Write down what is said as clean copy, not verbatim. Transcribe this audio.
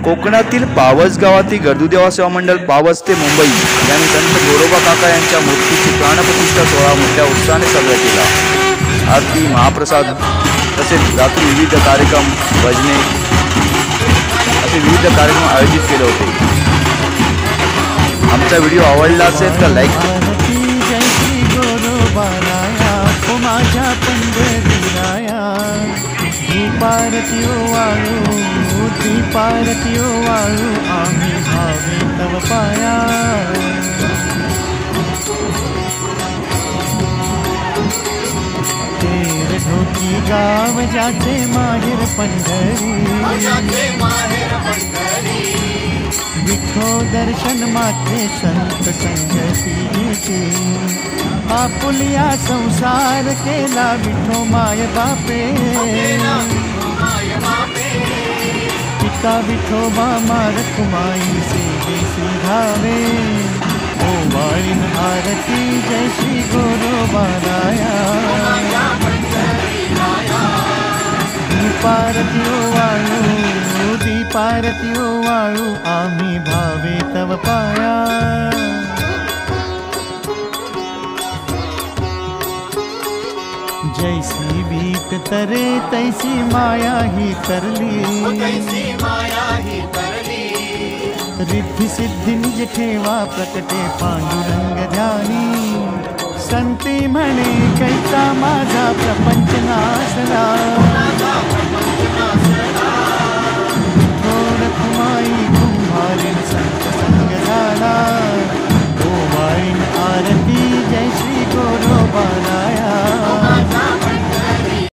कोकणातील पावस गावातील गर्दुदेवा सेवा मंडळ पावस ते मुंबई यांनी संत गोरोबा काका यांच्या मूर्तीची प्राणप्रतिष्ठा सोहळा मोठ्या उत्साहाने साजरा केला। आरती, महाप्रसाद तसेच रात्री विविध कार्यक्रम, भजने असे विविध कार्यक्रम आयोजित केले होते। आमचा व्हिडिओ आवडला असेल तर लाईक करा। पारतियो वाळू आम्ही भावे तव पाया। तेर ढोकी गाव जाचे माहेर पंढरी, विठो दर्शन माथे संत संगतीचे। आपुलिया संसार केला विठो माय बापे, पिता विठोबा मारकुमाई से जैसी धावे। ओ वारिन आरती जय श्री गोरोबा राया। दीपारतियो वाळू, दीपारतियो वाळू आम्ही भावे तव पाया। जैसी बीत तरे तैसी माया ही तरली, रिद्धी सिद्धी निज ठेवा प्रकटे पांडुरंग ध्यानी। संती म्हणे कैसा माझा प्रपंच नासला,